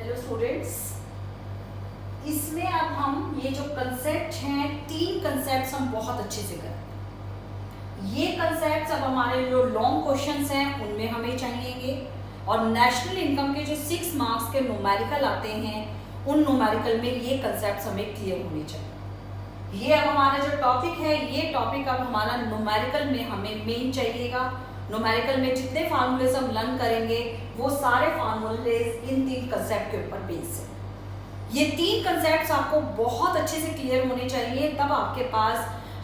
Hello students, इसमें अब हम ये जो कंसेप्ट हैं, 3 कंसेप्ट्स हम बहुत अच्छे से करें। ये कंसेप्ट्स अब हमारे जो लॉन्ग क्वेश्चंस हैं उनमें हमें चाहिएंगे, और नेशनल इनकम के जो 6 मार्क्स के न्यूमेरिकल आते हैं उन न्यूमेरिकल में ये कंसेप्ट्स हमें क्लियर होने चाहिए। ये अब हमारा जो टॉपिक है, ये टॉपिक अब हमारा न्यूमेरिकल में हमें मेन चाहिएगा। न्यूमेरिकल में जितने फार्मूलेस हम लर्न करेंगे वो सारे फार्मूलेस इन 3 कंसेप्ट के ऊपर बेस्ड है। ये 3 कंसेप्ट्स आपको बहुत अच्छे से क्लियर होने चाहिए, तब आपके पास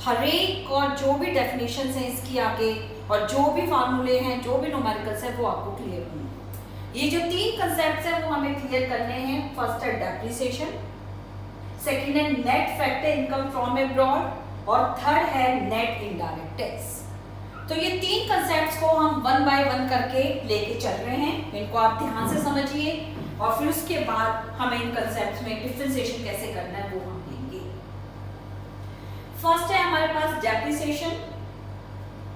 हर एक और जो भी डेफिनेशंस हैं इसकी आगे और जो भी फार्मूले हैं, जो भी न्यूमेरिकल्स हैं वो आपको क्लियर होंगे। ये जो 3 कंसेप्ट्स हैं वो हमें क्लियर करने हैं। फर्स्ट है डेप्रिसिएशन, सेकेंड है net factor income from abroad, और थर्ड है नेट इनडायरेक्ट टैक्स। तो ये 3 कंसेप्ट्स को हम 1 बाय 1 करके लेके चल रहे हैं। इनको आप ध्यान से समझिए और फिर उसके बाद हमें इन कंसेप्ट्स में डिफरेंशिएशन कैसे करना है वो हम लेंगे। फर्स्ट है हमारे पास डेप्रिसिएशन,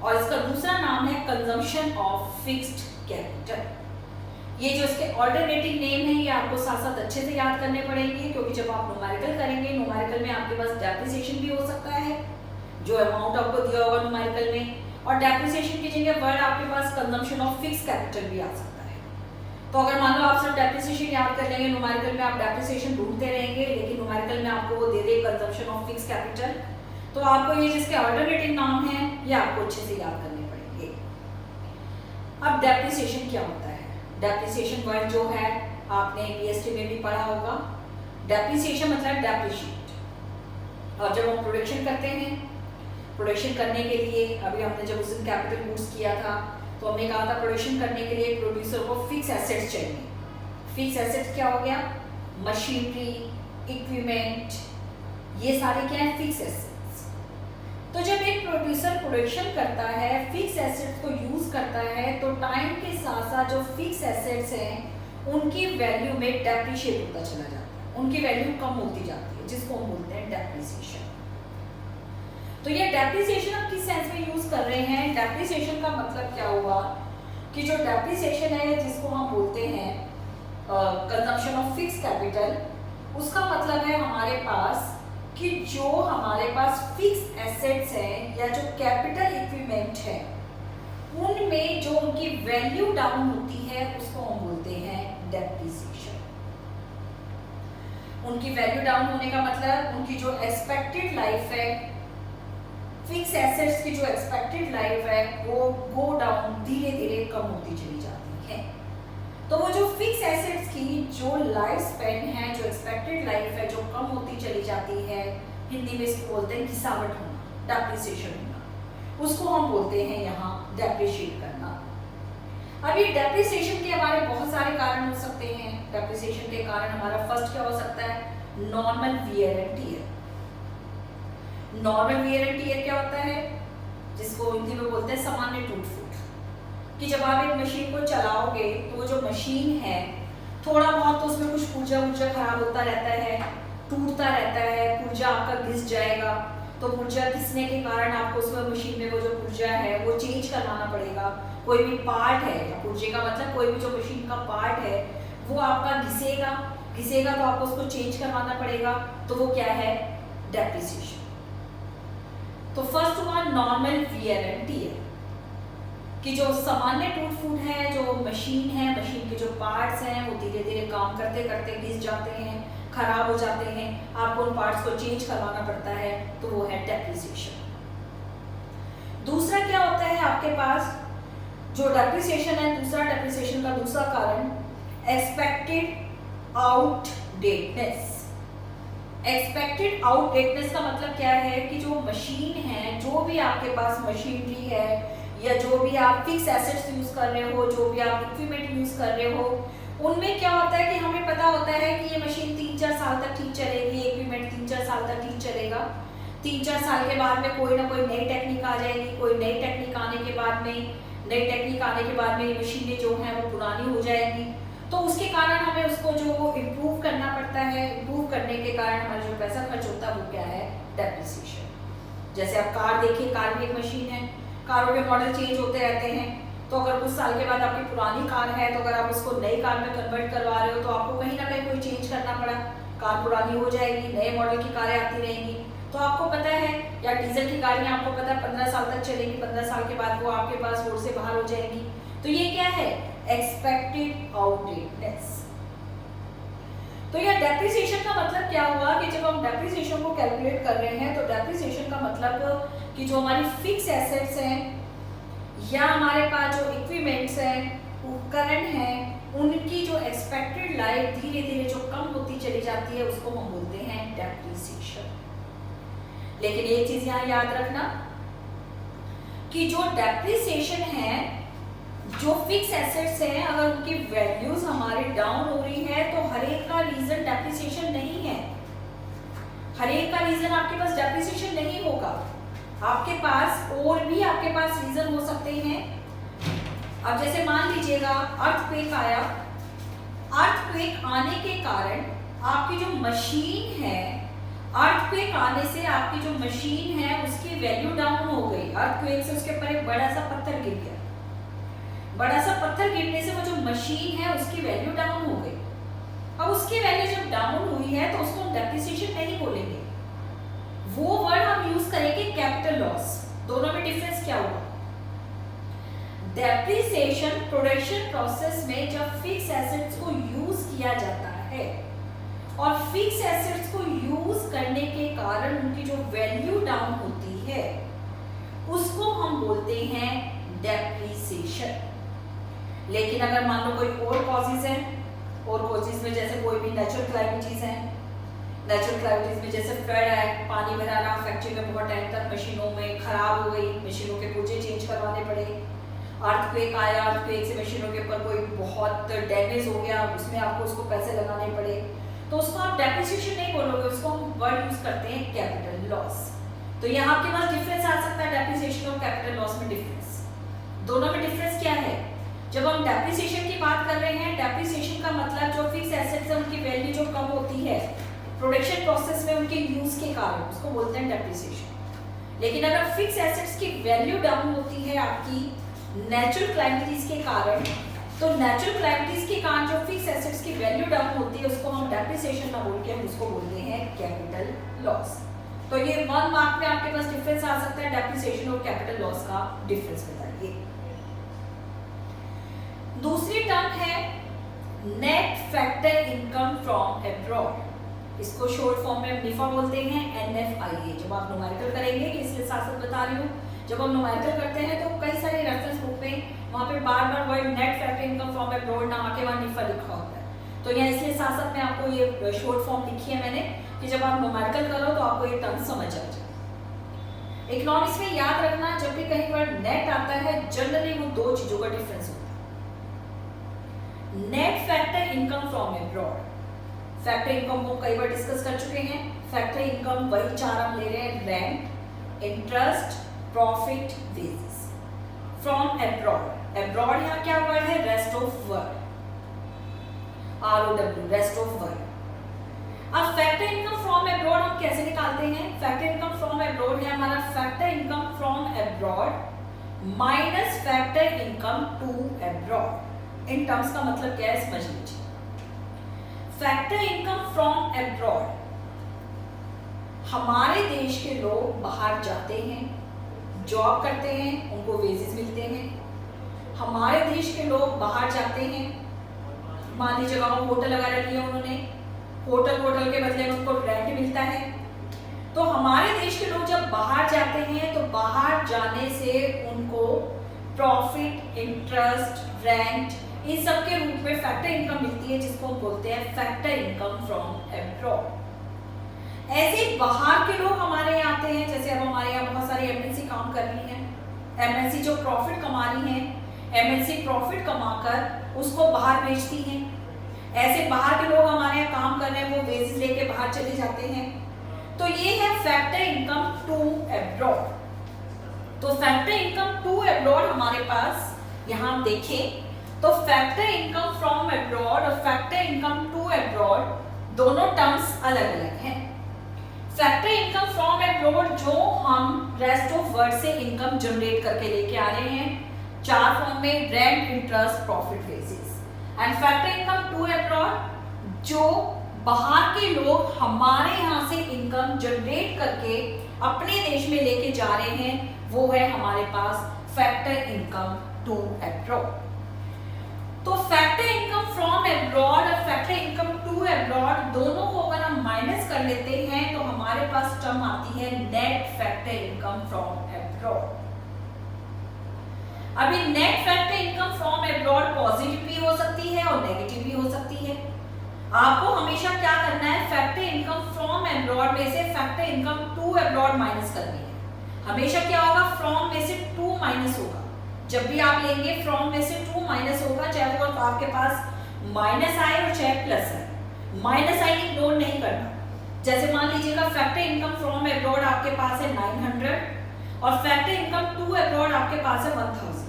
और इसका दूसरा नाम है कंजम्पशन ऑफ फिक्स्ड कैपिटल। ये जो इसके ऑल्टरनेटिव नेम है ये आपको साथ साथ अच्छे से याद करने पड़ेंगे, क्योंकि जब आप न्यूमेरिकल करेंगे, न्यूमेरिकल में आपके पास डेप्रिसिएशन भी हो सकता है जो अमाउंट आपको दिया होगा न्यूमेरिकल में, और डेप्रिसिएशन की जगह वर्ड आपके पास कंजम्पशन ऑफ फिक्स कैपिटल भी आ सकता है। तो अगर मान लो आप सिर्फ डेप्रिसिएशन याद कर लेंगे, न्यूमेरिकल में आप डेप्रिसिएशन ढूंढते रहेंगे, लेकिन न्यूमेरिकल में आपको वो दे दे कंजम्पशन ऑफ फिक्स कैपिटल, तो आपको ये जिसके ऑल्टरनेटिव नाम है ये आपको अच्छे से याद करने पड़ेंगे। अब डेप्रिसिएशन क्या होता है? डेप्रिसिएशन वर्ड जो है आपने पीएसटी में भी पढ़ा होगा। डेप्रिसिएशन मतलब डेप्रिशिएट। और जब हम प्रोडक्शन करते हैं, प्रोडक्शन करने के लिए अभी हमने जब उस दिन कैपिटल गुड्स किया था तो हमने कहा था प्रोडक्शन करने के लिए प्रोड्यूसर को फिक्स एसेट्स चाहिए। फिक्स एसेट्स क्या हो गया? मशीनरी, इक्विपमेंट, ये सारे क्या है? Fix assets. तो जब एक प्रोड्यूसर प्रोडक्शन करता है, फिक्स एसेट्स को यूज करता है, तो टाइम के साथ साथ जो फिक्स एसेट्स हैं उनकी वैल्यू में डेप्रिशिएट होता चला जाता है, उनकी वैल्यू कम होती जाती है, जिसको हम बोलते हैं डेप्रिसिएशन। तो ये डेप्रिसिएशन आप किस सेंस में यूज कर रहे हैं? डेप्रिसिएशन का मतलब क्या हुआ कि जो डेप्रिसिएशन है जिसको हम बोलते हैं कंजम्पशन ऑफ फिक्स कैपिटल, उसका मतलब है हमारे पास कि जो हमारे पास फिक्स एसेट्स हैं या जो कैपिटल इक्विपमेंट है उनमें जो उनकी वैल्यू डाउन होती है उसको हम बोलते हैं डेप्रिसिएशन। उनकी वैल्यू डाउन होने का मतलब उनकी जो एक्सपेक्टेड लाइफ है, फिक्स एसेट्स की जो एक्सपेक्टेड लाइफ है वो गो डाउन, धीरे धीरे कम होती चली जाती है। तो वो जो फिक्स एसेट्स की जो लाइफ स्पेन है, जो एक्सपेक्टेड लाइफ है, जो कम होती चली जाती है, हिंदी में इसको बोलते हैं घिसावट होना, डेप्रिसिएशन होना, उसको हम बोलते हैं यहाँ डेप्रिशिएट करना। अब ये डेप्रिसिएशन के हमारे बहुत सारे कारण हो सकते हैं। डेप्रिसिएशन के कारण हमारा फर्स्ट क्या हो सकता है? Normal wear and tear. Normal wear and tear क्या होता है? जिसको हिंदी में बोलते हैं सामान्य टूट फूट, कि जब आप एक मशीन को चलाओगे तो वो जो मशीन है थोड़ा बहुत तो उसमें कुछ पुर्जा खराब होता रहता है, टूटता रहता है, पुर्जा आपका घिस जाएगा। तो पुर्जा घिसने के कारण आपको उसमें मशीन में वो जो पुर्जा है वो चेंज करवाना पड़ेगा। कोई भी पार्ट है, या पुर्जे का मतलब कोई भी जो मशीन का पार्ट है वो आपका घिसेगा तो आपको उसको चेंज करवाना पड़ेगा। तो वो क्या है? डेप्रिसिएशन। तो फर्स्ट हुआ नॉर्मल वियर एंड टियर, कि जो सामान्य टूट फूट है, जो मशीन है, मशीन के जो पार्ट्स हैं वो धीरे धीरे काम करते करते घिस जाते हैं, खराब हो जाते हैं, आपको उन पार्ट्स को चेंज करवाना पड़ता है, तो वो है डेप्रिसिएशन। दूसरा क्या होता है आपके पास जो डेप्रिसिएशन है, दूसरा डेप्रिसिएशन का दूसरा कारण एक्सपेक्टेड आउटडेटनेस। एक्सपेक्टेड आउटडेटनेस का मतलब क्या है कि जो मशीन है, जो भी आपके पास मशीनरी है या जो भी आप फिक्स एसेट्स यूज कर रहे हो, जो भी आप इक्विपमेंट यूज कर रहे हो, उनमें क्या होता है कि हमें पता होता है कि ये मशीन 3-4 साल तक ठीक चलेगी, इक्विपमेंट 3-4 साल तक ठीक चलेगा। 3-4 साल के बाद में कोई ना कोई नई टेक्निक आ जाएगी, कोई नई टेक्निक आने के बाद में ये मशीनें जो हैं वो पुरानी हो जाएगी। तो उसके कारण हमें उसको जो इम्प्रूव करना पड़ता है, इम्प्रूव करने के कारण हमारा जो पैसा खर्च होता है वो क्या है? डेप्रिसिएशन। जैसे आप कार देखिए, कार भी एक मशीन है, कारों के मॉडल चेंज होते रहते हैं, तो अगर कुछ साल के बाद आपकी पुरानी कार है तो अगर आप उसको नई कार में कन्वर्ट करवा रहे हो तो आपको कहीं ना कहीं चेंज करना पड़ा, कार पुरानी हो जाएगी, नए मॉडल की कारें आती रहेंगी। तो आपको पता है, या डीजल की गाड़ियां आपको पता है 15 साल तक चलेगी, 15 साल के बाद वो आपके पास रोड से बाहर हो जाएगी। तो ये क्या है, एक्सपेक्टेड आउटडेटनेस। तो यह डेप्रिसिएशन का मतलब क्या हुआ कि जब हम डेप्रिसिएशन को कैलकुलेट कर रहे हैं तो डेप्रिसिएशन का मतलब कि जो हमारी फिक्स एसेट्स हैं या हमारे पास जो इक्विपमेंट्स हैं, उपकरण हैं, उनकी जो एक्सपेक्टेड लाइफ धीरे धीरे जो कम होती चली जाती है उसको हम बोलते हैं डेप्रिसिएशन। लेकिन एक चीज यहाँ याद रखना कि जो डेप्रिसिएशन है, जो फिक्स एसेट्स हैं, अगर उनकी वैल्यूज हमारे डाउन हो रही है तो हर एक का रीजन डेप्रिसिएशन नहीं है। हर एक का रीजन आपके पास डेप्रिसिएशन नहीं होगा, आपके पास और भी आपके पास रीजन हो सकते हैं। अब जैसे मान लीजिएगा अर्थक्वेक आया, अर्थक्वेक आने के कारण आपकी जो मशीन है, अर्थक्वेक आने से आपकी जो मशीन है उसकी वैल्यू डाउन हो गई। अर्थक्वेक से उसके ऊपर एक बड़ा सा पत्थर गिर गया, बड़ा सा पत्थर गिरने से वो जो मशीन है उसकी वैल्यू डाउन हो गई। अब उसकी वैल्यू जब डाउन हुई है तो उसको हम डेप्रिसिएशन नहीं बोलेंगे, वो वर्ड हम यूज करेंगे कैपिटल लॉस। दोनों में डिफरेंस क्या हुआ, डेप्रिसिएशन प्रोडक्शन प्रोसेस में जब फिक्स एसेट्स को यूज किया जाता है और फिक्स एसेट्स को यूज करने के कारण उनकी जो वैल्यू डाउन होती है उसको हम बोलते हैं डेप्रिसिएशन। लेकिन अगर मान लो कोई और कॉजेज है, और कॉजेज में जैसे कोई भी नेचुरल क्लाइमेटीज है, नेचुरल क्लाइमेटीज में जैसे फ्लड है, पानी भरा रहा फैक्ट्री में बहुत टाइम तक, मशीनों में खराब हो गई, मशीनों के पुर्जे चेंज करवाने पड़े। अर्थक्वेक आया, अर्थक्वेक से मशीनों के ऊपर कोई बहुत डैमेज हो गया, उसमें आपको उसको पैसे लगाने पड़े, तो उसको आप डेप्रिसिएशन नहीं बोलोगे, उसको हम वर्ड यूज करते हैं कैपिटल लॉस। तो यहाँ आपके पास डिफरेंस आ सकता है डेप्रिसिएशन और कैपिटल लॉस में डिफरेंस। दोनों में डिफरेंस क्या है, जब हम डेप्रिसिएशन की बात कर रहे हैं, डेप्रिसिएशन का मतलब जो फिक्स एसेट्स है उनकी वैल्यू जो कम होती है प्रोडक्शन प्रोसेस में उनके यूज के कारण, उसको बोलते हैं डेप्रिसिएशन। लेकिन अगर फिक्स एसेट्स की वैल्यू डाउन होती है आपकी नेचुरल क्लाइमेटीज के कारण, तो नेचुरल क्लाइमेटीज के कारण जो फिक्स एसेट्स की वैल्यू डाउन होती है उसको हम डेप्रिसिएशन ना बोल के हम उसको बोलते हैं कैपिटल लॉस। तो ये 1 मार्क में आपके पास डिफरेंस आ सकता है, डेप्रिसिएशन और कैपिटल लॉस का डिफरेंस बताइए। दूसरी टर्म है net factor income from abroad, इसको शॉर्ट फॉर्म में निफा बोलते हैं, NFIA। जब आप न्यूमेरिकल करेंगे, इसलिए साथ साथ बता रही हूँ, जब हम न्यूमेरिकल करते हैं तो कई सारे रेफरेंस बुक में वहाँ पे बार बार word net factor income from abroad ना आके वहाँ निफा लिखा होता है। तो यहाँ इसलिए साथ साथ में आपको ये शॉर्ट फॉर्म लिखी है मैंने कि जब आप न्यूमेरिकल करो तो आपको ये टर्म समझ आ जाए। इकोनॉमिक्स में याद रखना, जब भी कहीं वर्ड नेट आता है जनरली वो दो चीजों का डिफरेंस होता है, net factor income from abroad. Factor income को कई बार डिस्कस कर चुके हैं। फैक्टर इनकम वही चार हम ले रहे हैं, rent, interest, profit, wages from abroad. Abroad यहाँ क्या वर्ड है, rest of world, ROW, rest of world. अब फैक्टर इनकम फ्रॉम अब्रॉड हम कैसे निकालते हैं, फैक्टर इनकम फ्रॉम अब्रॉड है हमारा factor income from abroad minus factor income to abroad. इन टर्म्स का मतलब क्या है समझ लीजिए। फैक्टर इनकम फ्रॉम अब्रॉड, हमारे देश के लोग बाहर जाते हैं, जॉब करते हैं, उनको वेजेस मिलते हैं। हमारे देश के लोग बाहर जाते हैं, मान लीजिए होटल वगैरह लिया उन्होंने, होटल के बदले में उनको रेंट मिलता है। तो हमारे देश के लोग जब बाहर जाते हैं तो बाहर जाने से उनको प्रॉफिट, इंटरेस्ट, रेंट, इन सब के रूप में फैक्टर इनकम मिलती है, जिसको हम बोलते हैं फैक्टर इनकम फ्रॉम अब्रॉड। ऐसे बाहर के लोग हमारे यहाँ आते हैं, जैसे अब हमारे यहाँ बहुत सारी MNC काम कर रही हैं, MNC जो प्रॉफिट कमा रही हैं, MNC प्रॉफिट कमाकर उसको बाहर बेचती हैं। ऐसे बाहर के लोग हमारे यहाँ काम कर रहे हैं, वो वेजेस लेके बाहर चले जाते हैं। तो ये है फैक्टर इनकम टू अब्रॉड। तो फैक्टर इनकम टू अब्रॉड हमारे पास यहाँ देखें तो फैक्टर इनकम फ्रॉम अब्रॉड और फैक्टर इनकम टू अब्रॉड दोनों टर्म्स अलग अलग हैं। फैक्टर इनकम फ्रॉम अब्रॉड जो हम रेस्ट ऑफ वर्ल्ड से इनकम जनरेट करके लेके आ रहे हैं, चार फॉर्म में, rent, interest, profit, wages. And factor income to abroad जो बाहर के लोग हमारे यहाँ से इनकम जनरेट करके अपने देश में लेके जा रहे हैं, वो है हमारे पास फैक्टर इनकम टू अब्रॉड। तो फैक्टर इनकम फ्रॉम अब्रॉड और फैक्टर इनकम टू अब्रॉड दोनों को अगर हम माइनस कर लेते हैं तो हमारे पास टर्म आती है net factor income from abroad. अभी net factor income from abroad positive भी हो सकती है और नेगेटिव भी हो सकती है। आपको हमेशा क्या करना है, फैक्टर इनकम फ्रॉम अब्रॉड में से factor income to abroad minus करनी है। हमेशा क्या होगा, फ्रॉम में से टू माइनस होगा। जब भी आप लेंगे फ्रॉम में से टू माइनस होगा, चाहे वो आपके पास माइनस आए और चाहे प्लस आए। माइनस आई इग्नोर नहीं करना। जैसे मान लीजिएगा फैक्टर इनकम फ्रॉम अब्रॉड आपके पास है 900 और फैक्टर इनकम टू अब्रॉड आपके पास है 1000।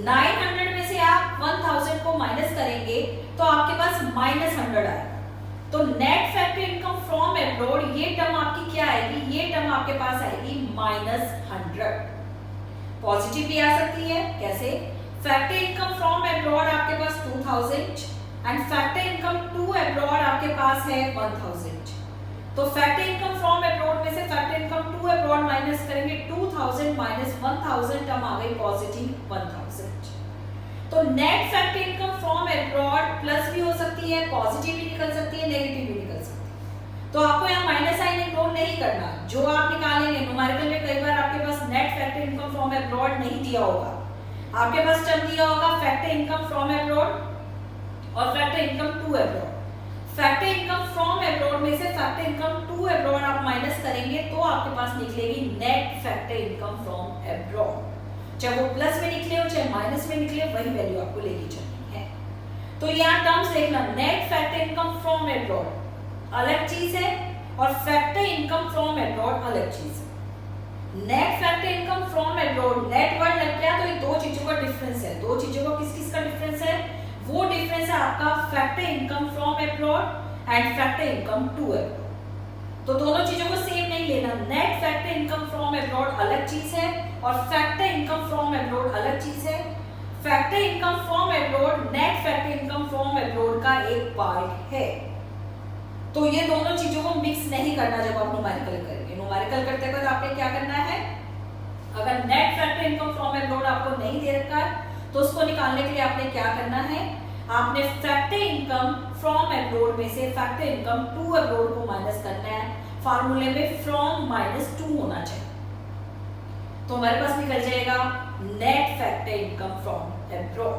900 में से आप 1000 को माइनस करेंगे तो आपके पास -100 आएगा। तो net factor income from abroad ये टर्म आपकी क्या आएगी, ये टर्म आपके पास आएगी -100। पॉजिटिव भी आ सकती है, कैसे, फैक्टर इनकम फ्रॉम अब्रॉड आपके पास 2000 and factor income to abroad आपके पास है 1000। तो फैक्टर इनकम फ्रॉम अब्रॉड में से factor income to abroad minus करेंगे 2000 माइनस 1000, टर्म आ गई पॉजिटिव 1000। तो net factor income from abroad plus भी हो सकती है, पॉजिटिव भी निकल सकती है, नेगेटिव भी निकल सकती है। तो आपको यहाँ माइनस साइन इग्नोर नहीं करना। जो आप निकालेंगे न्यूमेरिकल में कई बार आपके पास net factor income from abroad नहीं दिया होगा, आपके पास टर्म दिया होगा फैक्टर इनकम फ्रॉम अब्रॉड और factor income to abroad. Factor income from abroad में से फैक्टर इनकम टू अब्रॉड आप माइनस करेंगे तो आपके पास निकलेगी net factor income from abroad. चाहे वो प्लस में निकले हो चाहे माइनस में निकले, वही वैल्यू आपको लेके चलनी है। तो यहाँ टर्म्स देखना, net factor income from abroad अलग चीज है और फैक्टर इनकम फ्रॉम अब्रॉड अलग चीज है। Net factor income from abroad, net word लग गया तो ये दो चीजों का डिफरेंस है। दो चीजों का किस किस का डिफरेंस है, वो डिफरेंस है आपका factor income from abroad and factor income to abroad. तो दोनों चीजों को सेम नहीं लेना। Net factor income from abroad अलग चीज है और फैक्टर इनकम फ्रॉम अब्रॉड अलग चीज है। Factor income from abroad net factor income from abroad का एक पार्ट है। तो ये दोनों चीजों को मिक्स नहीं करना जब आप न्यूमेरिकल करेंगे। न्यूमेरिकल करते वक्त आपने क्या करना है, अगर net factor income from abroad आपको नहीं दे रखा है तो उसको निकालने के लिए आपने क्या करना है, आपने फैक्टर इनकम फ्रॉम अब्रॉड में से फैक्टर इनकम टू अब्रॉड को माइनस करना है। फार्मूले में फ्रॉम -2 होना चाहिए, तो हमारे पास निकल जाएगा net factor income from abroad.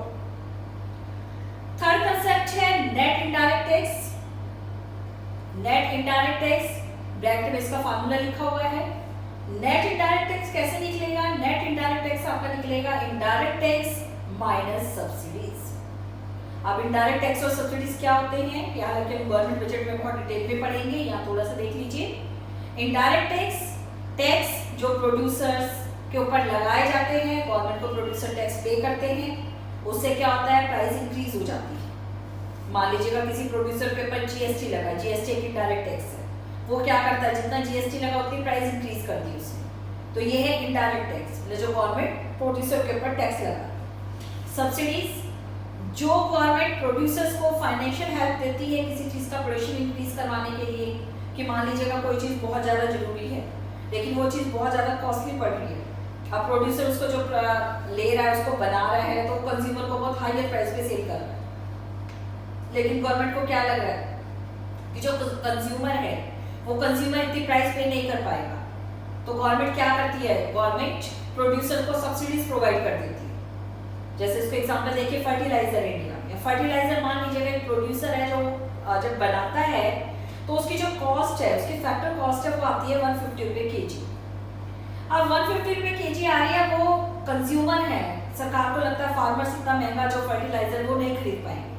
Third concept है net indirect tax. Net indirect tax bracket में इसका फार्मूला लिखा हुआ है। नेट इनडायरेक्ट टैक्स कैसे निकलेगा, नेट इनडायरेक्ट टैक्स आपका निकलेगा इनडायरेक्ट टैक्स माइनस सब्सिडीज। अब इनडायरेक्ट टैक्स और सब्सिडीज क्या होते हैं, यहाँ हालांकि हम गवर्नमेंट बजट में बहुत डिटेल में पढ़ेंगे, यहाँ थोड़ा सा देख लीजिए। इनडायरेक्ट टैक्स, टैक्स जो प्रोड्यूसर्स के ऊपर लगाए जाते हैं, गवर्नमेंट को प्रोड्यूसर टैक्स पे करते हैं, उससे क्या होता है, प्राइस इंक्रीज हो जाती है। मान लीजिएगा किसी प्रोड्यूसर के ऊपर जीएसटी लगा, जीएसटी एक इनडायरेक्ट टैक्स है, वो क्या करता है, जितना जीएसटी लगा उतनी प्राइस इंक्रीज कर दी उसने, तो ये है इनडायरेक्ट टैक्स, जो गवर्नमेंट प्रोड्यूसर के ऊपर टैक्स लगा। सब्सिडीज जो गवर्नमेंट प्रोड्यूसर्स को फाइनेंशियल हेल्प देती है किसी चीज का प्रोडक्शन इंक्रीज करवाने के लिए, कि मान लीजिएगा कोई चीज बहुत ज्यादा जरूरी है लेकिन वो चीज बहुत ज्यादा कॉस्टली पड़ रही है, अब प्रोड्यूसर उसको जो ले रहा है उसको बना रहा है तो कंज्यूमर को बहुत हायर प्राइस पे सेल कर रहा है, लेकिन गवर्नमेंट को क्या लग रहा है कि जो कंज्यूमर है वो कंज्यूमर इतनी प्राइस पे नहीं कर पाएगा, तो गवर्नमेंट क्या करती है, गवर्नमेंट प्रोड्यूसर को सब्सिडीज प्रोवाइड कर देती है। जैसे इसको एग्जांपल देखिए, फर्टिलाइजर इंडिया में, फर्टिलाइजर मान लीजिएगा एक प्रोड्यूसर है जो जब बनाता है तो उसकी जो कॉस्ट है, उसकी फैक्टर कॉस्ट है वो आती है 150 रुपये केजी। अब 150 रुपये केजी आ रही है, वो कंज्यूमर है, सरकार को लगता है फार्मर्स इतना महंगा जो फर्टिलाइजर वो नहीं खरीद पाएंगे,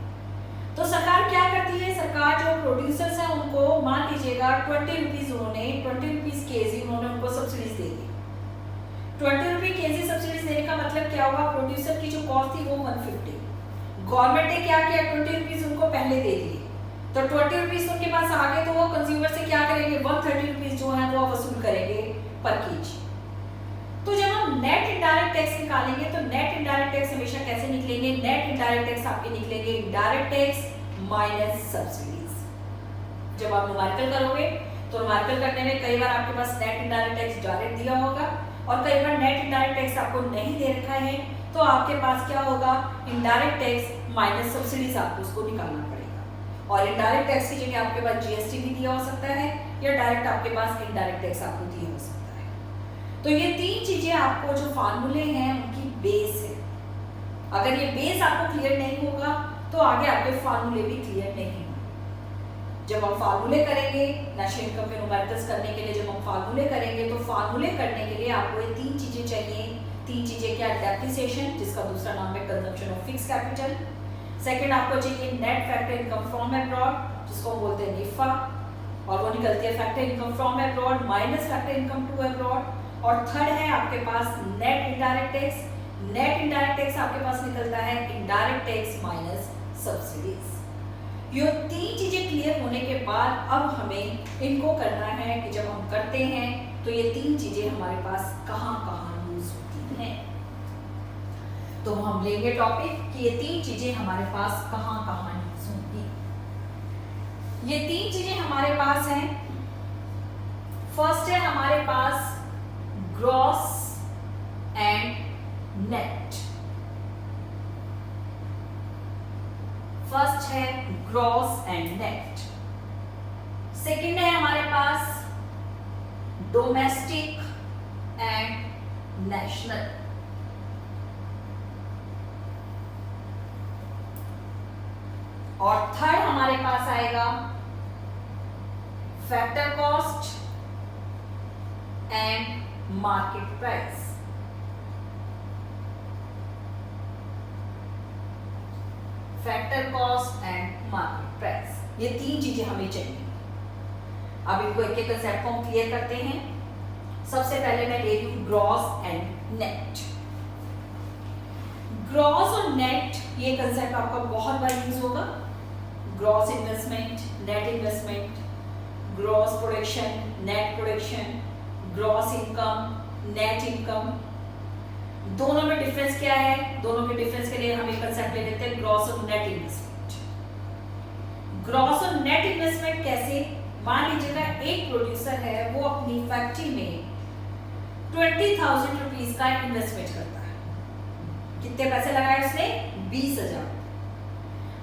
तो सरकार क्या करती है, सरकार जो प्रोड्यूसर्स हैं उनको मान लीजिएगा 20 रुपीज उन्होंने 20 रुपीज केजी उन्होंने उनको सब्सिडीज दे दी। 20 रुपये केजी सब्सिडीज देने का मतलब क्या होगा, प्रोड्यूसर की जो कॉस्ट थी वो 150, गवर्नमेंट ने क्या किया 20 रुपीज उनको पहले दे दिए, तो 20 रुपीज उनके पास आ गए तो वो कंज्यूमर से क्या करेंगे, 130 रुपीज जो है वो वसूल करेंगे पर केजी। तो जब हम नेट इनडायरेक्ट टैक्स निकालेंगे तो नेट इनडायरेक्ट टैक्स हमेशा कैसे निकलेंगे, नेट इनडायरेक्ट टैक्स आपके निकलेंगे इनडायरेक्ट टैक्स माइनस सब्सिडीज। जब आप न्यूमेरिकल करोगे तो न्यूमेरिकल करने में कई बार आपके पास नेट इनडायरेक्ट टैक्स डायरेक्ट दिया होगा और कई बार नेट इनडायरेक्ट टैक्स आपको नहीं दे रखा है, तो आपके पास क्या होगा, इनडायरेक्ट टैक्स माइनस सब्सिडीज आपको उसको निकालना पड़ेगा। और इनडायरेक्ट टैक्स की जगह आपके पास जीएसटी भी दिया हो सकता है या डायरेक्ट आपके पास इनडायरेक्ट टैक्स आपको दिया हो सकता है। तो ये तीन चीजें आपको जो फार्मूले हैं उनकी बेस है। अगर ये बेस आपको क्लियर नहीं होगा तो आगे आपके फार्मूले भी क्लियर नहीं होंगे। जब हम फार्मूले करेंगे नेशनल इनकम के न्यूमेरिकल्स करने के लिए, जब हम फार्मूले करेंगे तो फार्मूले करने के लिए आपको ये तीन चीजें चाहिए। तीन चीजें क्या, डेप्रिसिएशन जिसका दूसरा नाम है consumption of fix capital, second आपको चाहिए net factor income from abroad जिसको हम बोलते हैं निफा, और वो निकलती है factor income from abroad minus factor income to abroad, और थर्ड है आपके पास net indirect tax. Net indirect tax आपके पास निकलता है इनडायरेक्ट टैक्स माइनस सब्सिडीज। ये तीन चीजें क्लियर होने के बाद अब हमें इनको करना है कि जब हम करते हैं तो ये तीन चीजें हमारे पास कहां कहां यूज होती हैं। तो हम लेंगे टॉपिक कि ये तीन चीजें हमारे पास कहां कहां यूज होंगी। ये तीन चीजें हमारे पास हैं। फर्स्ट है हमारे पास ग्रॉस एंड नेट। फर्स्ट है ग्रॉस एंड नेट। सेकंड है हमारे पास डोमेस्टिक एंड नेशनल। और थर्ड हमारे पास आएगा factor cost and market price. Factor cost and market price, ये तीन चीजें हमें चाहिए। अब इनको एक एक कंसेप्ट को हम क्लियर करते हैं। सबसे पहले मैं ले लूं ग्रॉस एंड नेट। ग्रॉस और नेट ये कंसेप्ट आपका बहुत बार यूज होगा। Gross investment, net investment, gross production, net production, gross income, net income. दोनों में डिफरेंस क्या है? दोनों के डिफरेंस के लिए हम एक कंसेप्ट ले लेते हैं ग्रॉस और नेट इन्वेस्टमेंट। ग्रॉस और नेट इन्वेस्टमेंट कैसे? मान लीजिएगा एक प्रोड्यूसर है, वो अपनी फैक्ट्री में 20,000 रुपीज का इन्वेस्टमेंट करता है। कितने पैसे लगाए उसने? 20,000।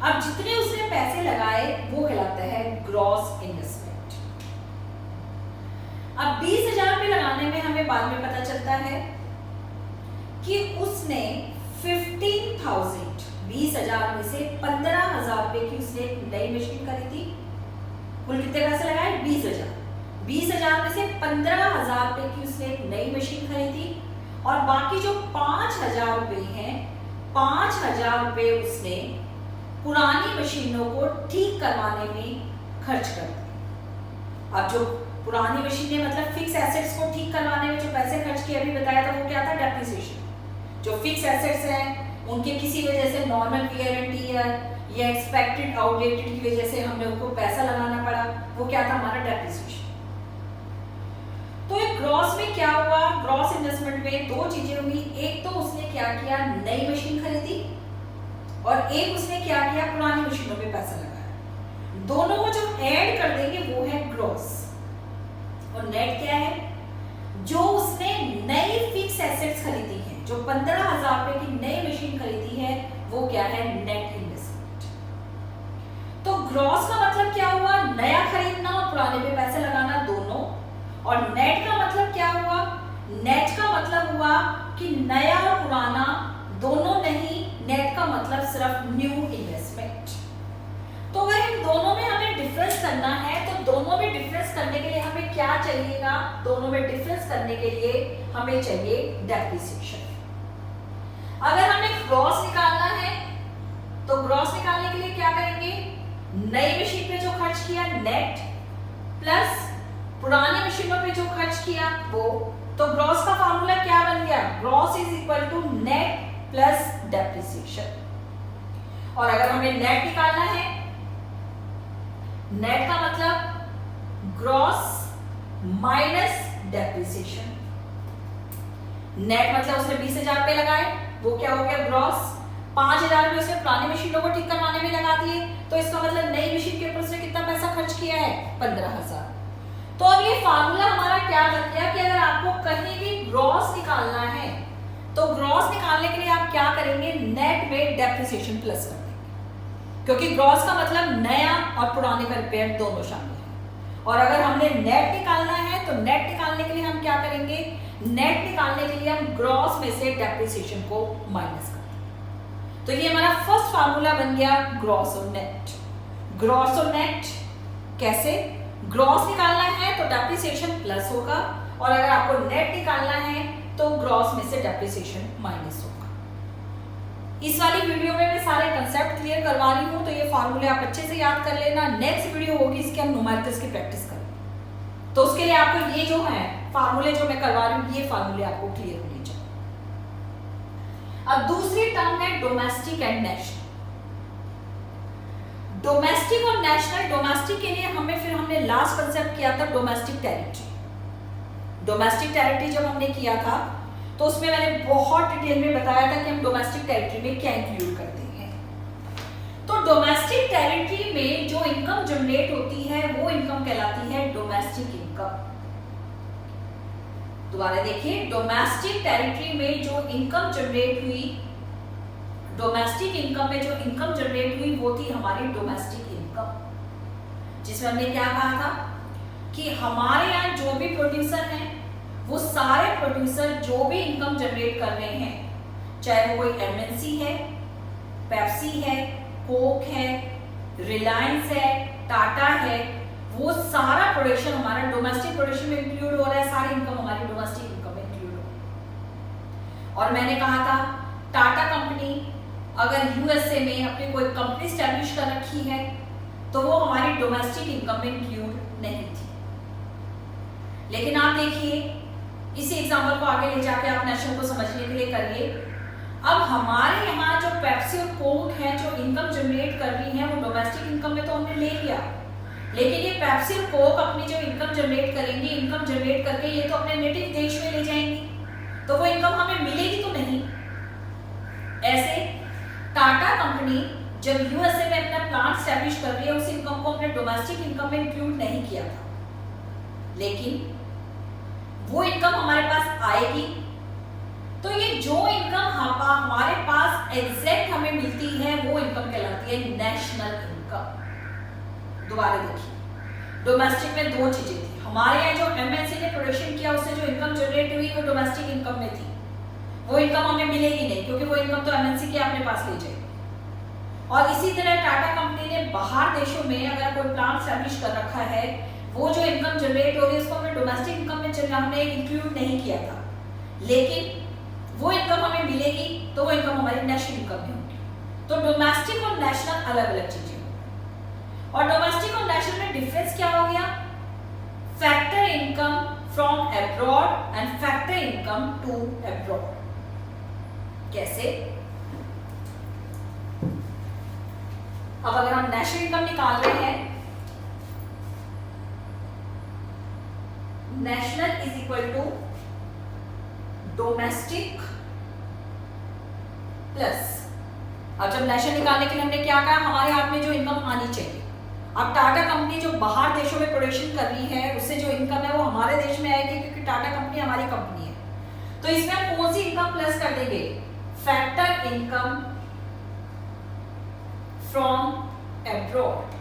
अब जितने उसने पैसे लगाए वो कहलाता है ग्रॉस इन्वेस्टमेंट। अब 20,000 रुपए लगाने में हमें बाद में पता चलता है कि उसने 20,000 में से 15,000 रुपए की उसने एक नई मशीन खरीदी। कुल कितने पैसे लगाए? 20,000। 20,000 में से 15,000 रुपए की उसने एक नई मशीन खरीदी और बाकी जो 5,000 रुपए हैं, 5,000 रुपए उसने पुरानी मशीनों को ठीक करवाने में खर्च कर दिए। अब जो पुरानी मशीनें मतलब फिक्स एसेट्स को ठीक करवाने में जो पैसे खर्च किए अभी बताया था, वो क्या था? डेप्रिसिएशन। जो फिक्स एसेट्स हैं उनके किसी वजह से नॉर्मल वियर एंड टियर या एक्सपेक्टेड आउटडेटेड की वजह से हमने उनको पैसा लगाना पड़ा, वो क्या था? हमारा डेप्रिसिएशन। तो एक ग्रॉस में क्या हुआ? ग्रॉस इन्वेस्टमेंट में दो चीजें हुई। एक तो उसने क्या किया? नई मशीन खरीदी, और एक उसने क्या किया? पुरानी मशीनों पे पैसा लगाया। दोनों को जो ऐड कर देंगे वो है ग्रॉस। और नेट क्या है? जो उसने नई फिक्स एसेट्स खरीदी है, जो 15,000 रुपए की नई मशीन खरीदी है, वो क्या है? Net investment. तो ग्रॉस का मतलब क्या हुआ? नया खरीदना और पुराने पे पैसे लगाना दोनों। और नेट का मतलब क्या हुआ? नेट का मतलब हुआ कि नया और पुराना दोनों नहीं, नेट का मतलब सिर्फ न्यू इन्वेस्टमेंट। तो अगर इन दोनों में हमें डिफरेंस करना है तो दोनों में डिफरेंस करने के लिए हमें क्या चाहिएगा? दोनों में डिफरेंस करने के लिए हमें चाहिए डेप्रिसिएशन। अगर हमें ग्रॉस निकालना है तो ग्रॉस निकालने के लिए क्या करेंगे? नई मशीन पे जो खर्च किया नेट प्लस पुरानी मशीनों पे जो खर्च किया वो। तो ग्रॉस का फॉर्मूला क्या बन गया? Gross is equal to net plus depreciation. और अगर हमें नेट निकालना है, नेट का मतलब ग्रॉस माइनस डेप्रिसिएशन। नेट मतलब उसने 20,000 रुपए लगाए, वो क्या हो गया? ग्रॉस। 5,000 रुपए उसने पुरानी मशीनों को ठीक करवाने में लगा दिए, तो इसका मतलब नई मशीन के ऊपर उसने कितना पैसा खर्च किया है? है 15,000। तो अब ये फार्मूला हमारा क्या बन गया कि अगर आपको कहीं भी ग्रॉस निकालना है तो ग्रॉस निकालने के लिए आप क्या करेंगे, नेट में डेप्रिसिएशन प्लस कर देंगे, क्योंकि ग्रॉस का मतलब नया और पुराने का रिपेयर दोनों शामिल है। और अगर हमने नेट निकालना है तो नेट निकालने के लिए हम क्या करेंगे, नेट निकालने के लिए हम ग्रॉस में से डेप्रिसिएशन को माइनस कर देंगे। तो ये हमारा फर्स्ट फार्मूला बन गया ग्रॉस और नेट। ग्रॉस और नेट कैसे, ग्रॉस निकालना है तो डेप्रिसिएशन प्लस होगा, और अगर आपको नेट निकालना है तो ग्रॉस में से डेप्रिसिएशन माइनस होगा। इस वाली वीडियो में मैं सारे कंसेप्ट क्लियर करवा रही हूं, तो ये फार्मूले आप अच्छे से याद कर लेना। नेक्स्ट वीडियो होगी इसके हम न्यूमेरिकल्स की प्रैक्टिस करेंगे, तो उसके लिए आपको ये जो है फार्मूले जो मैं करवा रही हूं, ये फार्मूले आपको क्लियर होने चाहिए। अब दूसरी टर्म है डोमेस्टिक एंड नेशनल। डोमेस्टिक और नेशनल, डोमेस्टिक के लिए हमने लास्ट कंसेप्ट किया था डोमेस्टिक टेरिटरी। डोमेस्टिक टेरिटरी जब हमने किया था तो उसमें मैंने बहुत डिटेल में बताया था कि हम डोमेस्टिक टेरिटरी में क्या इंक्लूड करते हैं। तो डोमेस्टिक टेरिटरी में जो इनकम जनरेट होती है वो इनकम कहलाती है डोमेस्टिक इनकम। दोबारा देखिए, डोमेस्टिक टेरिटरी में जो इनकम जनरेट हुई, डोमेस्टिक इनकम में जो इनकम जनरेट हुई वो थी हमारी डोमेस्टिक इनकम, जिसमें हमने क्या कहा था कि हमारे यहाँ जो भी प्रोड्यूसर हैं वो सारे प्रोड्यूसर जो भी इनकम जनरेट कर रहे हैं, चाहे वो कोई एमएनसी है, पेप्सी है, कोक है, रिलायंस है, टाटा है, वो सारा प्रोडक्शन हमारा डोमेस्टिक प्रोडक्शन में इंक्लूड हो रहा है, सारी इनकम हमारी डोमेस्टिक इनकम में इंक्लूड हो रही है। और मैंने कहा था टाटा कंपनी अगर यूएसए में अपनी कोई कंपनी स्टैब्लिश कर रखी है तो वो हमारी डोमेस्टिक इनकम में इंक्लूड नहीं थी। लेकिन आप देखिए, इसी एग्जांपल को आगे ले जाके आप नेशनल को समझने के लिए करिए। अब हमारे यहाँ जो पेप्सी और कोक है जो इनकम जनरेट कर रही है वो डोमेस्टिक इनकम में तो हमने ले लिया, लेकिन ये पेप्सी और कोक अपनी जो इनकम जनरेट करेंगी, इनकम जनरेट करके ये तो अपने नेटिव देश में ले जाएंगी, तो वो इनकम हमें मिलेगी तो नहीं। ऐसे टाटा कंपनी जब यूएसए में अपना प्लांट स्टैब्लिश कर रही है, उस इनकम को अपने डोमेस्टिक इनकम में इंक्लूड नहीं किया था, लेकिन वो इनकम हमारे पास आएगी। तो ये जो इनकम हमारे पास एग्जैक्ट हमें मिलती है वो इनकम कहलाती है नेशनल इनकम। दोबारा देखिए, डोमेस्टिक में दो चीजें थी, हमारे यहाँ जो एमएनसी ने प्रोडक्शन किया उससे जो इनकम जनरेट हुई वो डोमेस्टिक इनकम में थी, वो इनकम हमें मिलेगी नहीं क्योंकि वो इनकम तो एमएनसी के अपने पास ले जाएगी। और इसी तरह टाटा कंपनी ने बाहर देशों में अगर कोई प्लांट स्टैब्लिश कर रखा है, वो जो इनकम जनरेट हो रही है उसको हमने डोमेस्टिक इनकम में हमने इंक्लूड नहीं किया था, लेकिन वो इनकम हमें मिलेगी तो वो इनकम हमारी नेशनल इनकम में होगी। तो डोमेस्टिक और नेशनल अलग अलग चीजें हैं। और डोमेस्टिक और नेशनल में डिफरेंस क्या हो गया, factor income from abroad and factor income to abroad. कैसे, अब अगर हम नेशनल इनकम निकाल रहे हैं, national is equal to domestic plus, अब जब नेशनल निकालने के लिए हमने क्या कहा, हमारे हाथ में जो इनकम आनी चाहिए। अब टाटा कंपनी जो बाहर देशों में प्रोडक्शन कर रही है उससे जो इनकम है वो हमारे देश में आएगी क्योंकि टाटा कंपनी हमारी कंपनी है। तो इसमें हम कौन सी इनकम प्लस कर देंगे, फैक्टर इनकम फ्रॉम अब्रॉड।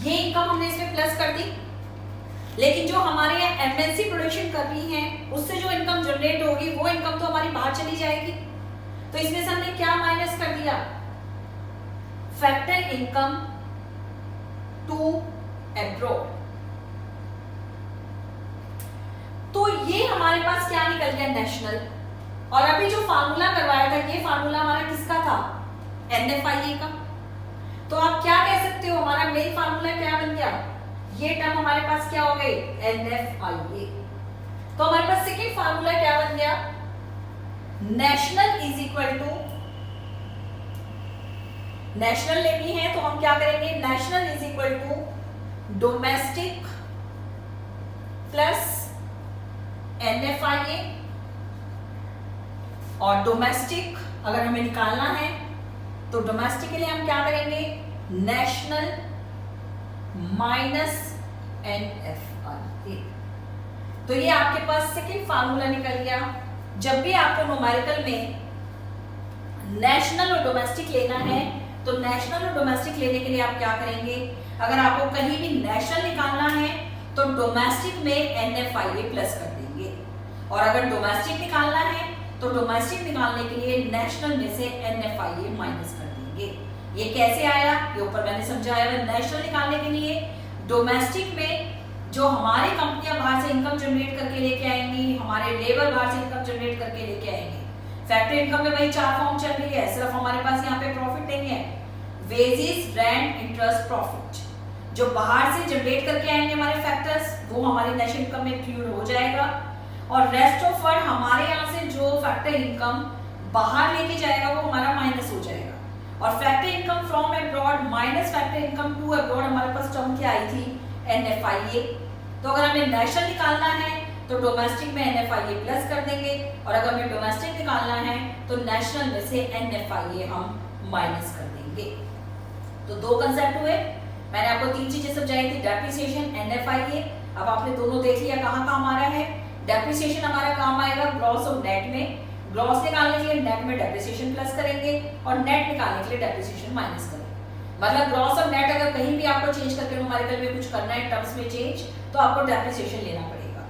ये इनकम हमने इसमें प्लस कर दी, लेकिन जो हमारे यहाँ एमएनसी प्रोडक्शन कर रही है उससे जो इनकम जनरेट होगी वो इनकम तो हमारी बाहर चली जाएगी। तो इसमें से हमने क्या माइनस कर दिया, फैक्टर इनकम टू अब्रॉड। तो ये हमारे पास क्या निकल गया, नेशनल। और अभी जो फार्मूला करवाया था ये फार्मूला हमारा किसका था, एनएफआईए का। तो आप क्या कह सकते हो, हमारा मेन फार्मूला क्या बन गया, ये टर्म हमारे पास क्या हो गई, एनएफआईए। तो हमारे पास सेकेंड फार्मूला क्या बन गया, national is equal to, national लेनी है तो हम क्या करेंगे, national is equal to domestic plus NFIA. और डोमेस्टिक अगर हमें निकालना है तो डोमेस्टिक के लिए हम क्या करेंगे, नेशनल माइनस NFI। तो ये आपके पास सेकेंड फार्मूला निकल गया। जब भी आपको न्यूमेरिकल में नेशनल और डोमेस्टिक लेना है तो नेशनल और डोमेस्टिक लेने के लिए आप क्या करेंगे, अगर आपको कहीं भी नेशनल निकालना है तो डोमेस्टिक में NFIA प्लस कर देंगे, और अगर डोमेस्टिक निकालना है तो डोमेस्टिक निकालने के लिए नेशनल में से NFIA माइनस कर देंगे। ये कैसे आया, ये ऊपर मैंने समझाया है। नेशनल निकालने के लिए डोमेस्टिक में जो हमारी कंपनियां बाहर से इनकम जनरेट करके लेके आएंगी, हमारे लेबर बाहर से इनकम जनरेट करके लेके आएंगे। फैक्ट्री इनकम में वही 4 फॉर्म चल रही है, सिर्फ हमारे पास यहाँ पे प्रॉफिट नहीं है। वेजेस, रेंट, इंटरेस्ट, प्रॉफिट जो बाहर से जनरेट करके आएंगे हमारे फैक्टर्स, वो हमारी नेशनल इनकम में इंक्लूड हो जाएगा। और रेस्ट ऑफ फंड हमारे यहाँ से जो फैक्टर इनकम बाहर लेके जाएगा वो हमारा माइनस हो जाएगा। और factor income from abroad minus factor income to abroad हमारे पास टर्म क्या आई थी, NFIA। तो अगर हमें नेशनल निकालना है तो डोमेस्टिक में NFIA प्लस कर देंगे, और अगर हमें डोमेस्टिक निकालना है तो नेशनल में से NFIA हम माइनस कर देंगे। तो 2 कंसेप्ट हुए। मैंने आपको 3 चीजें समझाई थी, डेप्रिसिएशन, NFIA। अब आपने दोनों देख लिया कहाँ काम आ रहा है। डेप्रिसिएशन हमारा काम आएगा ग्रॉस और नेट में। ग्रॉस निकालने के लिए नेट में डेप्रिसिएशन प्लस करेंगे और नेट निकालने के लिए डेप्रिसिएशन माइनस करेंगे। मतलब ग्रॉस और नेट अगर कहीं भी आपको चेंज करके न्यूमेरिकल में कुछ करना है, टर्म्स में चेंज, तो आपको डेप्रिसिएशन लेना पड़ेगा।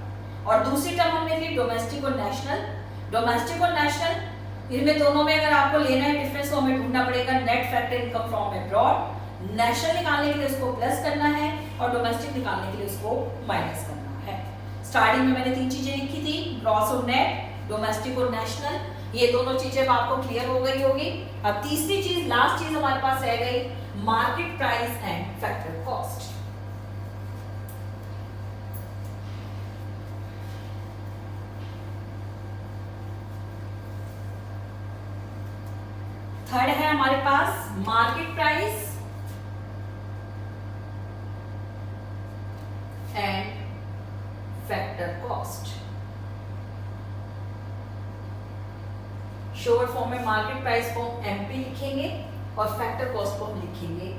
और दूसरी टर्म हमने ली डोमेस्टिक और नेशनल। डोमेस्टिक और नेशनल इनमें दोनों में अगर आपको लेना है डिफरेंस तो हमें ढूंढना पड़ेगा net factor income from abroad. National निकालने के लिए उसको प्लस करना है और डोमेस्टिक निकालने के लिए उसको माइनस करना है। स्टार्टिंग में मैंने 3 चीजें लिखी थी, ग्रॉस और नेट, डोमेस्टिक और नेशनल। ये दोनों चीजें आपको क्लियर हो गई होगी। अब तीसरी चीज, लास्ट चीज हमारे पास रह गई, market price and factor cost. Third है हमारे पास market price and factor cost. Short form में मार्केट प्राइस को MP लिखेंगे और फैक्टर कॉस्ट को हम लिखेंगे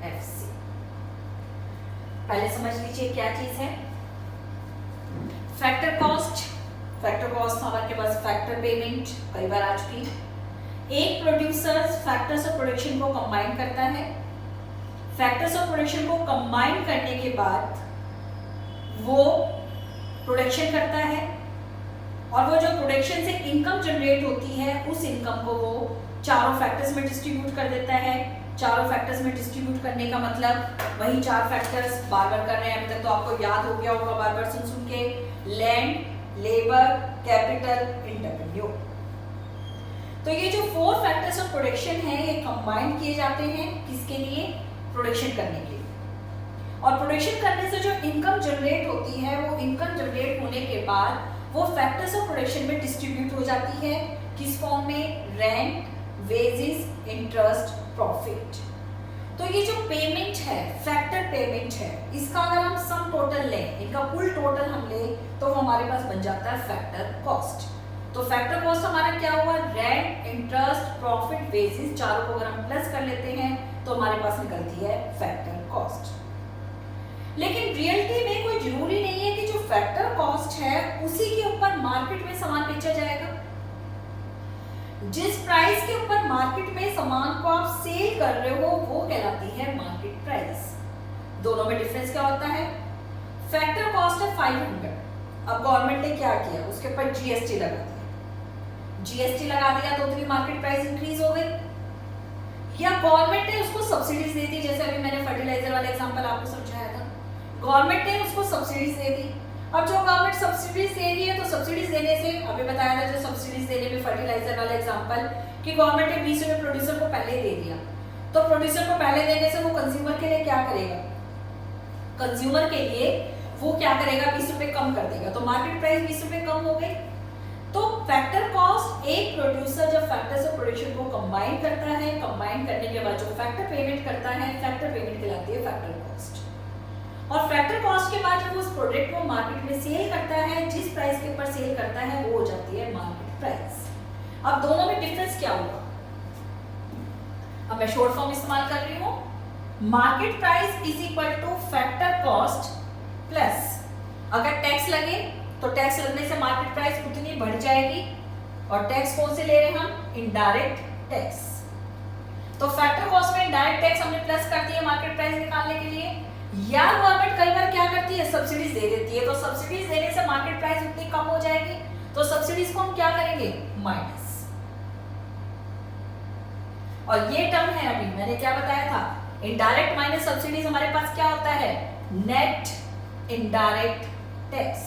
FC। पहले समझ लीजिए क्या चीज है फैक्टर कॉस्ट। फैक्टर कॉस्ट हमारे पास फैक्टर पेमेंट कई बार आ चुकी। एक प्रोड्यूसर फैक्टर्स ऑफ प्रोडक्शन को कंबाइन करता है। फैक्टर्स ऑफ प्रोडक्शन को कंबाइन करने के बाद वो प्रोडक्शन करता है, और वो जो प्रोडक्शन से इनकम जनरेट होती है उस इनकम को वो चारों फैक्टर्स में डिस्ट्रीब्यूट कर देता है। चारों फैक्टर्स में डिस्ट्रीब्यूट करने का मतलब वही 4 फैक्टर्स बार बार कर रहे हैं, अभी तक तो आपको याद हो गया होगा बार बार सुन के। लैंड, लेबर, कैपिटल, इंटरवेन्यू। तो ये जो 4 फैक्टर्स ऑफ प्रोडक्शन है ये कंबाइन किए जाते हैं किसके लिए, प्रोडक्शन करने के लिए। और प्रोडक्शन करने से जो इनकम जनरेट होती है वो इनकम जनरेट होने के बाद वो फैक्टर्स ऑफ प्रोडक्शन में डिस्ट्रीब्यूट हो जाती है किस फॉर्म में, रेंट, वेजेस, इंटरेस्ट, प्रॉफिट। तो ये जो पेमेंट है, फैक्टर पेमेंट है, इसका अगर हम सम टोटल लें, इनका कुल टोटल हम लें तो वो हमारे पास बन जाता है फैक्टर कॉस्ट। तो फैक्टर कॉस्ट हमारा क्या हुआ, रेंट, इंटरेस्ट, प्रॉफिट, वेजेस, चारों को अगर हम प्लस कर लेते हैं तो हमारे पास निकलती है फैक्टर कॉस्ट। लेकिन रियलिटी में कोई जरूरी नहीं है कि जो फैक्टर कॉस्ट है उसी के ऊपर मार्केट में सामान बेचा जाएगा। जिस प्राइस के ऊपर मार्केट में सामान को आप सेल कर रहे हो वो कहलाती है मार्केट प्राइस। दोनों में डिफरेंस क्या होता है, फैक्टर कॉस्ट है 500, अब गवर्नमेंट ने क्या किया, उसके ऊपर GST लगा दिया। GST लगा दिया तो उतनी मार्केट प्राइस इंक्रीज हो गई, या गवर्नमेंट ने उसको सब्सिडीज दे दी। जैसे अभी मैंने फर्टिलाइजर वाला एग्जांपल आपको समझाया था, गवर्नमेंट ने उसको सब्सिडीज दे दी। अब जो गवर्नमेंट सब्सिडीज दे रही है तो सब्सिडीज देने से, अभी बताया था जो सब्सिडीज देने में फर्टिलाइजर वाला एग्जांपल, कि गवर्नमेंट ने 20 रुपए प्रोड्यूसर को पहले दे दिया, तो प्रोड्यूसर को पहले देने से वो कंज्यूमर के लिए क्या करेगा, कंज्यूमर के लिए वो क्या करेगा, 20 रुपए कम कर देगा, तो मार्केट प्राइस 20 रुपए कम हो गई। तो फैक्टर कॉस्ट, एक प्रोड्यूसर जब फैक्टर्स ऑफ प्रोडक्शन को कंबाइन करता है, कंबाइन करने के बाद जो फैक्टर पेमेंट करता है, फैक्टर पेमेंट कहलाती है फैक्टर कॉस्ट। और फैक्टर कॉस्ट के बाद जब उस प्रोडक्ट को मार्केट में सेल करता है, जिस प्राइस के ऊपर सेल करता है वो हो जाती है मार्केट प्राइस। अब दोनों में डिफरेंस क्या होगा, अब मैं शॉर्ट फॉर्म इस्तेमाल कर रही हूँ, market price is equal two factor cost plus, अगर टैक्स लगे तो टैक्स लगने से मार्केट प्राइस उतनी बढ़ जाएगी, और टैक्स कौन से ले रहे हैं हम, इनडायरेक्ट टैक्स। तो फैक्टर कॉस्ट में इनडायरेक्ट टैक्स हमने प्लस कर दिया मार्केट प्राइस निकालने के लिए, या गवर्नमेंट कई बार क्या करती है, सब्सिडीज दे देती है, तो सब्सिडीज देने से मार्केट प्राइस उतनी कम हो जाएगी, तो सब्सिडीज को हम क्या करेंगे, माइनस। और ये टर्म है, अभी मैंने क्या बताया था, इनडायरेक्ट माइनस सब्सिडीज, हमारे पास क्या होता है, नेट इनडायरेक्ट टैक्स।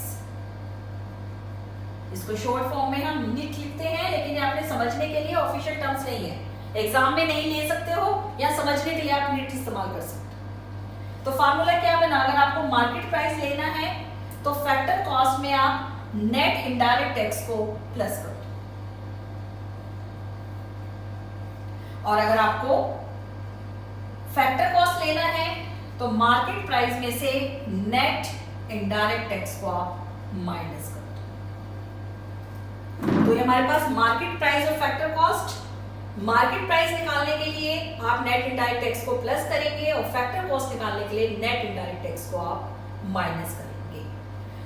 इसको शॉर्ट फॉर्म में हम निट लिखते हैं, लेकिन ये आपने समझने के लिए ऑफिशियल टर्म्स नहीं है, एग्जाम में नहीं ले सकते हो, या समझने के लिए आप निट इस्तेमाल कर सकते हो। तो फार्मूला क्या बना, अगर आपको मार्केट प्राइस लेना है तो फैक्टर कॉस्ट में आप नेट इनडायरेक्ट टैक्स को प्लस कर दो, और अगर आपको फैक्टर कॉस्ट लेना है तो मार्केट प्राइस में से नेट इनडायरेक्ट टैक्स को आप माइनस कर दो। तो ये हमारे पास मार्केट प्राइस और फैक्टर कॉस्ट। मार्केट प्राइस निकालने के लिए आप नेट इनडायरेक्ट टैक्स को प्लस करेंगे, और फैक्टर कॉस्ट निकालने के लिए नेट इनडायरेक्ट टैक्स को आप माइनस करेंगे।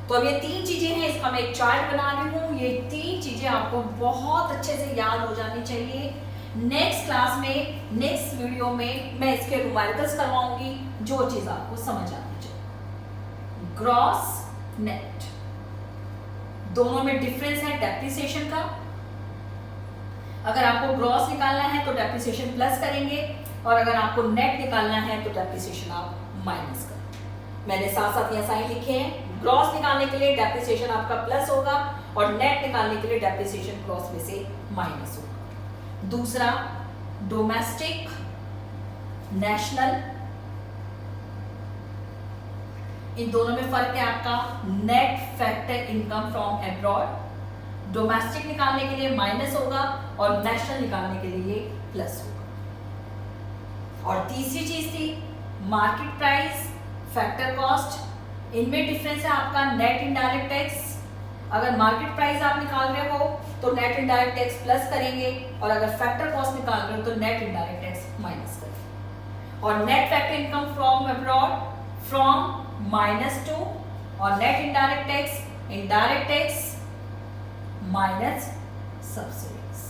तो अब ये तीन चीजें हैं, इसका मैं एक चार्ट बना रही हूं, ये तीन चीजें आपको बहुत अच्छे से याद हो जानी चाहिए। नेक्स्ट क्लास में, नेक्स्ट वीडियो में मैं इसके न्यूमेरिकल्स करवाऊंगी, जो चीज आपको समझ आनी चाहिए। ग्रॉस नेट, दोनों में डिफरेंस है डेप्रिसिएशन का। अगर आपको ग्रॉस निकालना है तो डेप्रिसिएशन प्लस करेंगे, और अगर आपको नेट निकालना है तो डेप्रिसिएशन आप माइनस करेंगे। मैंने साथ साथ यहाँ साइन लिखे हैं, ग्रॉस निकालने के लिए डेप्रिसिएशन आपका प्लस होगा, और नेट निकालने के लिए डेप्रिसिएशन ग्रॉस में से माइनस होगा। दूसरा, डोमेस्टिक, नेशनल, इन दोनों में फर्क है आपका। Net factor income from abroad, domestic निकालने के लिए माइनस होगा, और नेशनल निकालने के लिए प्लस होगा। और तीसरी चीज थी मार्केट प्राइस, फैक्टर कॉस्ट, इनमें डिफरेंस है आपका नेट इनडायरेक्ट टैक्स। अगर मार्केट प्राइस आप निकाल रहे हो तो नेट इनडायरेक्ट टैक्स प्लस करेंगे, और अगर फैक्टर कॉस्ट निकाल रहे हो तो नेट इनडायरेक्ट टैक्स माइनस करेंगे। और net factor income from abroad, from minus to, और net indirect tax, indirect tax minus subsidies.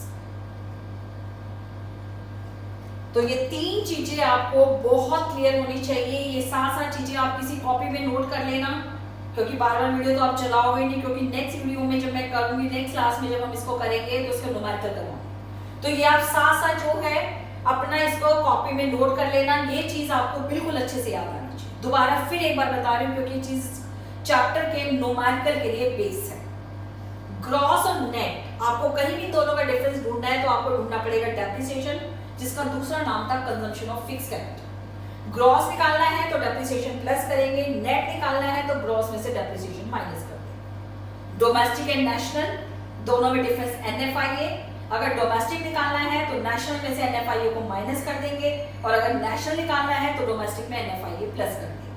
तो ये तीन चीजें आपको बहुत क्लियर होनी चाहिए। ये साथ साथ चीजें आप किसी कॉपी में नोट कर लेना, क्योंकि बार बार वीडियो तो आप चलाओगे नहीं, क्योंकि नेक्स्ट वीडियो में जब मैं करूंगी, नेक्स्ट क्लास में जब हम इसको करेंगे तो इसको न्यूमेरिकल करवाऊंगी। तो ये आप साथ साथ जो है अपना इसको कॉपी में नोट कर लेना, ये चीज आपको बिल्कुल अच्छे से याद आनी चाहिए। दोबारा फिर एक बार बता रही हूँ, क्योंकि चीज चैप्टर के न्यूमेरिकल के लिए बेस है। ग्रॉस और नेट, आपको कहीं भी दोनों का डिफरेंस ढूंढना है तो आपको ढूंढना पड़ेगा डेप्रिसिएशन, जिसका दूसरा नाम था consumption of fixed capital. Gross निकालना है तो डेप्रिसिएशन प्लस करेंगे, नेट निकालना है तो ग्रॉस में से डेप्रिसिएशन माइनस कर देंगे। डोमेस्टिक एंड नेशनल, दोनों में डिफरेंस एनएफआईए। अगर डोमेस्टिक निकालना है तो नेशनल में से एनएफआईए को माइनस कर देंगे, और अगर नेशनल निकालना है तो डोमेस्टिक में एनएफआईए प्लस कर देंगे।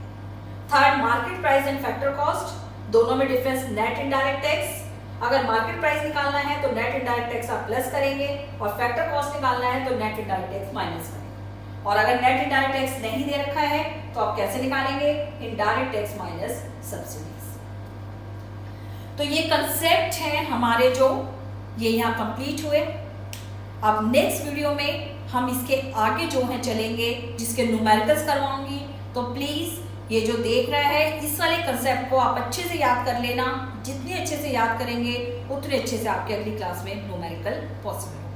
Third, market price and factor cost, दोनों में डिफरेंस नेट इनडायरेक्ट टैक्स। अगर मार्केट प्राइस निकालना है तो नेट इनडायरेक्ट टैक्स आप प्लस करेंगे, और फैक्टर कॉस्ट निकालना है तो नेट इनडायरेक्ट टैक्स माइनस करेंगे। और अगर नेट इनडायरेक्ट टैक्स नहीं दे रखा है तो आप कैसे निकालेंगे, इनडायरेक्ट टैक्स माइनस सब्सिडीज। तो ये कंसेप्ट है हमारे, जो ये यहाँ कंप्लीट हुए। अब नेक्स्ट वीडियो में हम इसके आगे जो है चलेंगे, जिसके न्यूमेरिकल्स करवाऊंगी। तो प्लीज ये जो देख रहा है, इस वाले कंसेप्ट को आप अच्छे से याद कर लेना। जितने अच्छे से याद करेंगे उतने अच्छे से आपके अगली क्लास में न्यूमेरिकल पॉसिबल।